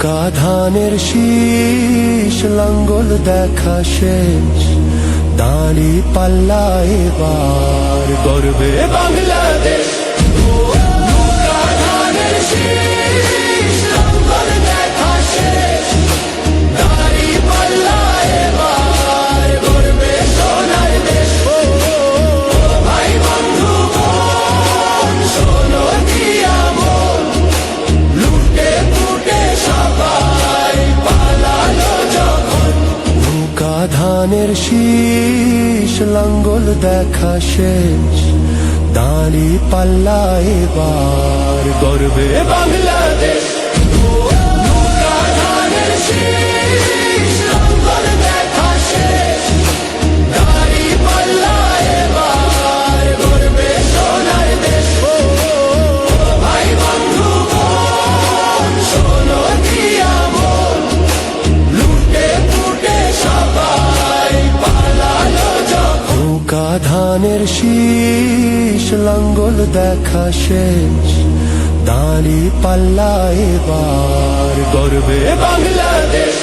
নৌকা ধানের শীষ লাঙ্গল দেখা শেষ, দাঁড়ি পাল্লা এবার গর্বে বাংলাদেশ। নৌকা ধানের শীষ লাঙ্গল দেখা শেষ, দাঁড়ি পাল্লা এবার গর্বে সোনার দেশ। ভাই বন্ধু বোন শোনো দিয়া মন, লুটে পুটে সবাই পালালো যখন। নৌকা ধানের শীষ লাঙ্গল দেখা শেষ, দাঁড়ি পাল্লা এবার গর্বে বাংলাদেশ। নৌকা ধানের শীষ লাঙ্গল দেখা শেষ, দাঁড়ি পাল্লা এবার গর্বে সোনার দেশ। ভাই বন্ধু বোন শোনো দিয়া মন, লুটে পুটে সবাই পালালো যখন। নৌকা ধানের শীষ লাঙ্গল দেখা শেষ, দাঁড়ি পাল্লা এবার গর্বে বাংলাদেশ।